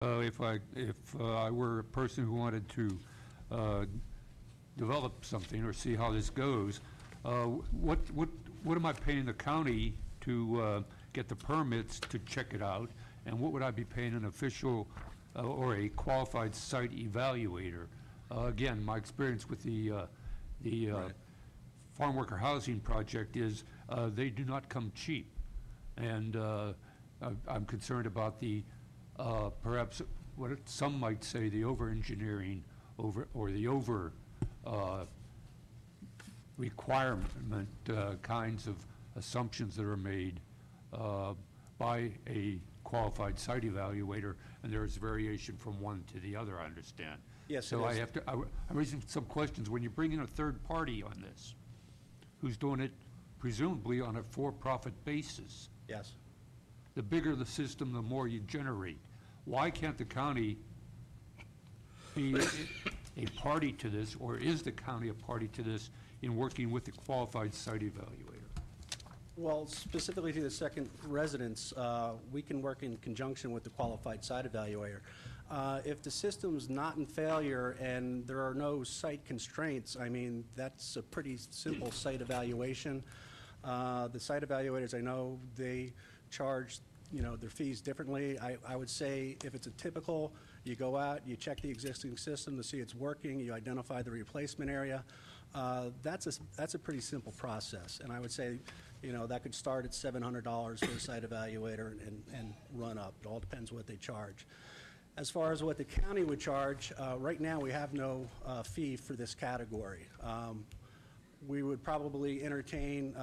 If I were a person who wanted to develop something or see how this goes, what am I paying the county to get the permits to check it out, and what would I be paying an official or a qualified site evaluator? Again, my experience with the Right. farm worker housing project is they do not come cheap, and I'm concerned about the perhaps what some might say the over-engineering or the over requirement kinds of assumptions that are made by a qualified site evaluator, and there's variation from one to the other, I understand. Yes, so it is. I'm raising some questions. When you bring in a third party on this, who's doing it presumably on a for-profit basis, Yes. the bigger the system, the more you generate. Why can't the county be a party to this, or is the county a party to this in working with the qualified site evaluator? Well, specifically to the second residence, we can work in conjunction with the qualified site evaluator. If the system's not in failure and there are no site constraints, I mean, that's a pretty simple site evaluation. The site evaluators, I know, they charge, their fees differently. I would say if it's a typical, you go out, you check the existing system to see it's working, you identify the replacement area. That's a pretty simple process. And I would say, that could start at $700 for a site evaluator and run up. It all depends what they charge. As far as what the county would charge, right now we have no fee for this category. We would probably entertain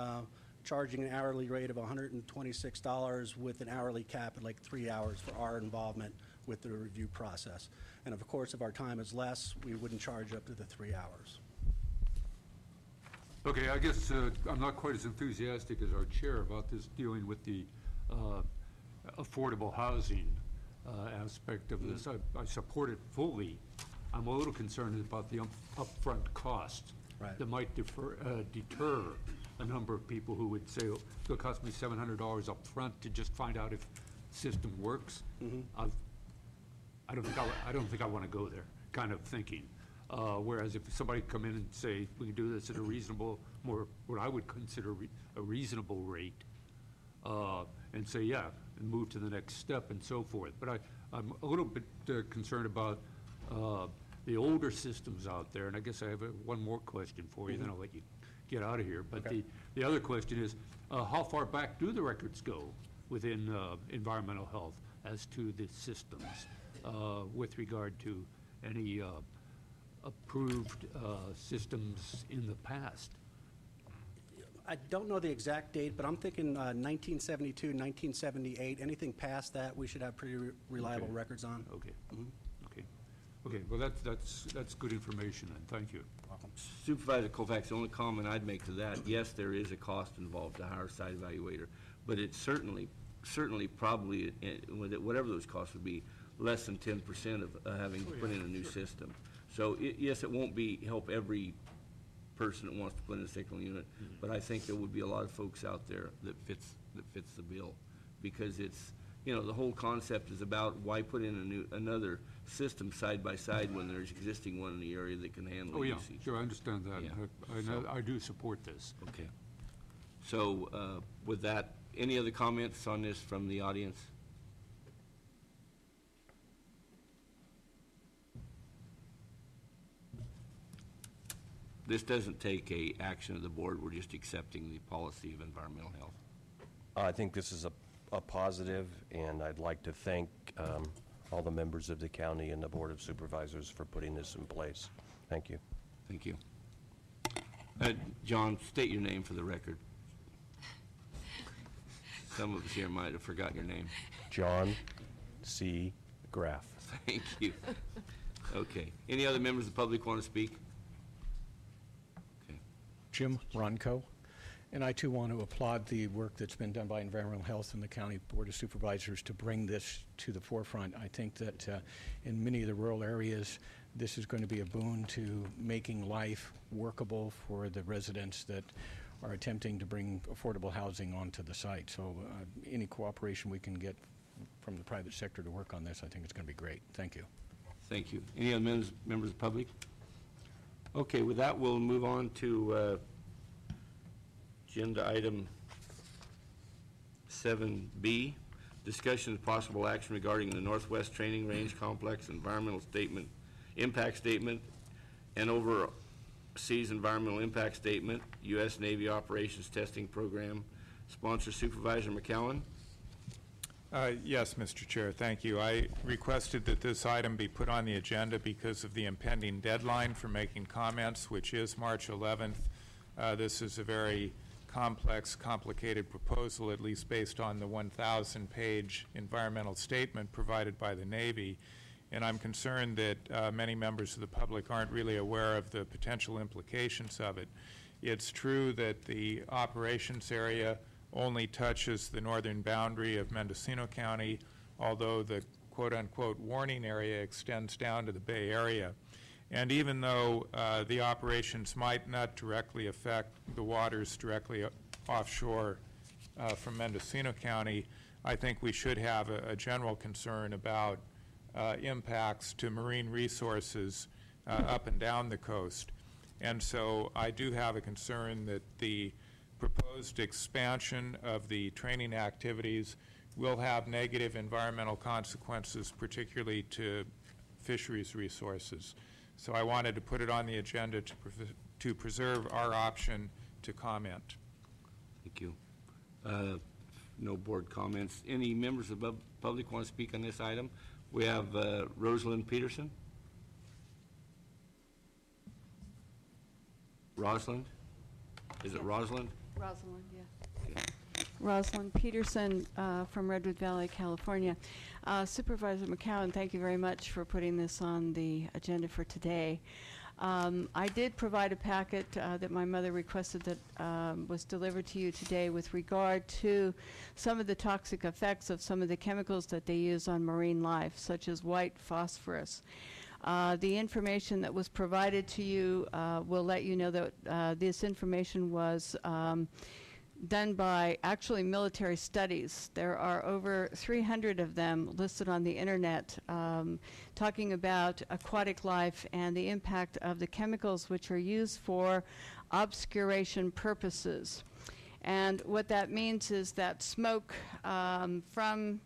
charging an hourly rate of $126 with an hourly cap at like 3 hours for our involvement with the review process. And of course, if our time is less, we wouldn't charge up to the 3 hours. Okay, I guess I'm not quite as enthusiastic as our chair about this dealing with the affordable housing aspect of this. I support it fully. I'm a little concerned about the upfront cost that might deter a number of people who would say, oh, it'll cost me $700 up front to just find out if the system works. I don't think I want to go there kind of thinking. Whereas if somebody come in and say, we can do this at a reasonable, more what I would consider a reasonable rate, and say, yeah, and move to the next step and so forth. But I'm a little bit concerned about the older systems out there, and I guess I have one more question for you, then I'll let you get out of here. But the other question is, how far back do the records go within environmental health as to the systems with regard to any approved systems in the past? I don't know the exact date, but I'm thinking 1972, 1978. Anything past that, we should have pretty reliable records on. Okay. Okay. Well, that's good information, and thank you. Welcome. Supervisor Colfax, the only comment I'd make to that, yes, there is a cost involved to hire a site evaluator, but it's certainly probably, whatever those costs would be, less than 10% of having to put in a new system. So yes, it won't help every person that wants to put in a signal unit, but I think there would be a lot of folks out there that fits the bill, because it's, the whole concept is about why put in another system side by side when there's existing one in the area that can handle usage. Sure, I understand that. Yeah. I do support this. Okay. So with that, any other comments on this from the audience? This doesn't take a action of the board. We're just accepting the policy of environmental health. I think this is a positive, and I'd like to thank all the members of the county and the Board of Supervisors for putting this in place. Thank you. Thank you. John, state your name for the record. Some of us here might have forgotten your name. John C. Graff. Thank you. Okay. Any other members of the public want to speak? Jim Ronco, and I too want to applaud the work that's been done by Environmental Health and the County Board of Supervisors to bring this to the forefront. I think that in many of the rural areas, this is going to be a boon to making life workable for the residents that are attempting to bring affordable housing onto the site. So any cooperation we can get from from the private sector to work on this, I think it's going to be great. Thank you. Thank you. Any other members of the public? Okay, with that, we'll move on to agenda item 7B, discussion of possible action regarding the Northwest Training Range Complex environmental statement, impact statement, and overseas environmental impact statement, U.S. Navy Operations Testing Program. Sponsor Supervisor McCowan. Yes, Mr. Chair, thank you. I requested that this item be put on the agenda because of the impending deadline for making comments, which is March 11th. This is a very complex, complicated proposal, at least based on the 1,000-page environmental statement provided by the Navy. And I'm concerned that many members of the public aren't really aware of the potential implications of it. It's true that the operations area only touches the northern boundary of Mendocino County, although the quote-unquote warning area extends down to the Bay Area. And even though the operations might not directly affect the waters directly offshore from Mendocino County, I think we should have a general concern about impacts to marine resources up and down the coast. And so I do have a concern that the proposed expansion of the training activities will have negative environmental consequences, particularly to fisheries resources. So I wanted to put it on the agenda to preserve our option to comment. Thank you. No board comments. Any members of the public want to speak on this item? We have Rosalind Peterson. Rosalind? Is it Rosalind? Rosalind, yeah. Okay. Rosalind Peterson from Redwood Valley, California. Supervisor McCowan, thank you very much for putting this on the agenda for today. I did provide a packet that my mother requested that was delivered to you today with regard to some of the toxic effects of some of the chemicals that they use on marine life, such as white phosphorus. The information that was provided to you will let you know that this information was done by actually military studies. There are over 300 of them listed on the internet talking about aquatic life and the impact of the chemicals which are used for obscuration purposes. And what that means is that smoke from,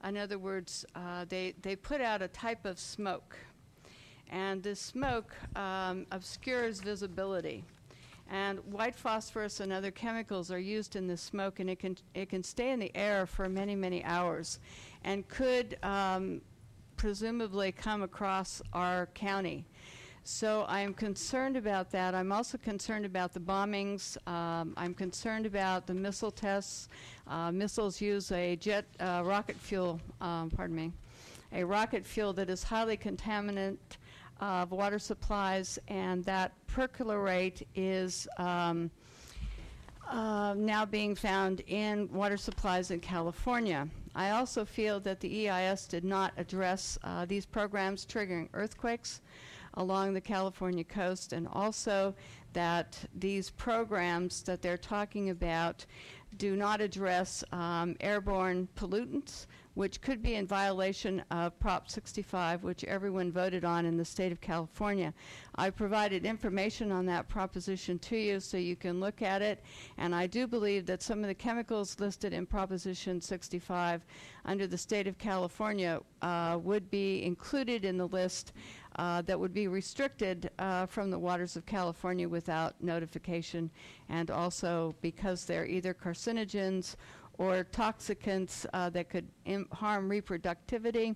in other words, they put out a type of smoke. And this smoke obscures visibility. And white phosphorus and other chemicals are used in the smoke, and it can stay in the air for many, many hours and could presumably come across our county. So I am concerned about that. I'm also concerned about the bombings. I'm concerned about the missile tests. Missiles use a rocket fuel, a rocket fuel that is highly contaminant of water supplies, and that perchlorate is now being found in water supplies in California. I also feel that the EIS did not address these programs triggering earthquakes along the California coast, and also that these programs that they're talking about do not address airborne pollutants, which could be in violation of Prop 65, which everyone voted on in the state of California. I provided information on that proposition to you so you can look at it, and I do believe that some of the chemicals listed in Proposition 65 under the state of California would be included in the list that would be restricted from the waters of California without notification, and also because they're either carcinogens or toxicants that could harm reproductivity,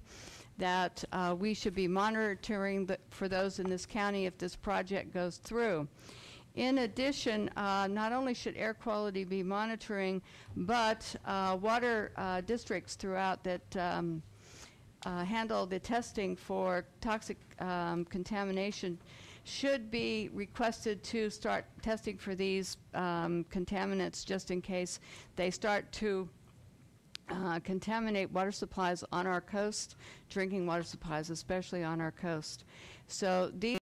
that we should be monitoring for those in this county if this project goes through. In addition, not only should air quality be monitoring, but water districts throughout that handle the testing for toxic contamination should be requested to start testing for these contaminants just in case they start to contaminate water supplies on our coast, drinking water supplies, especially on our coast. So these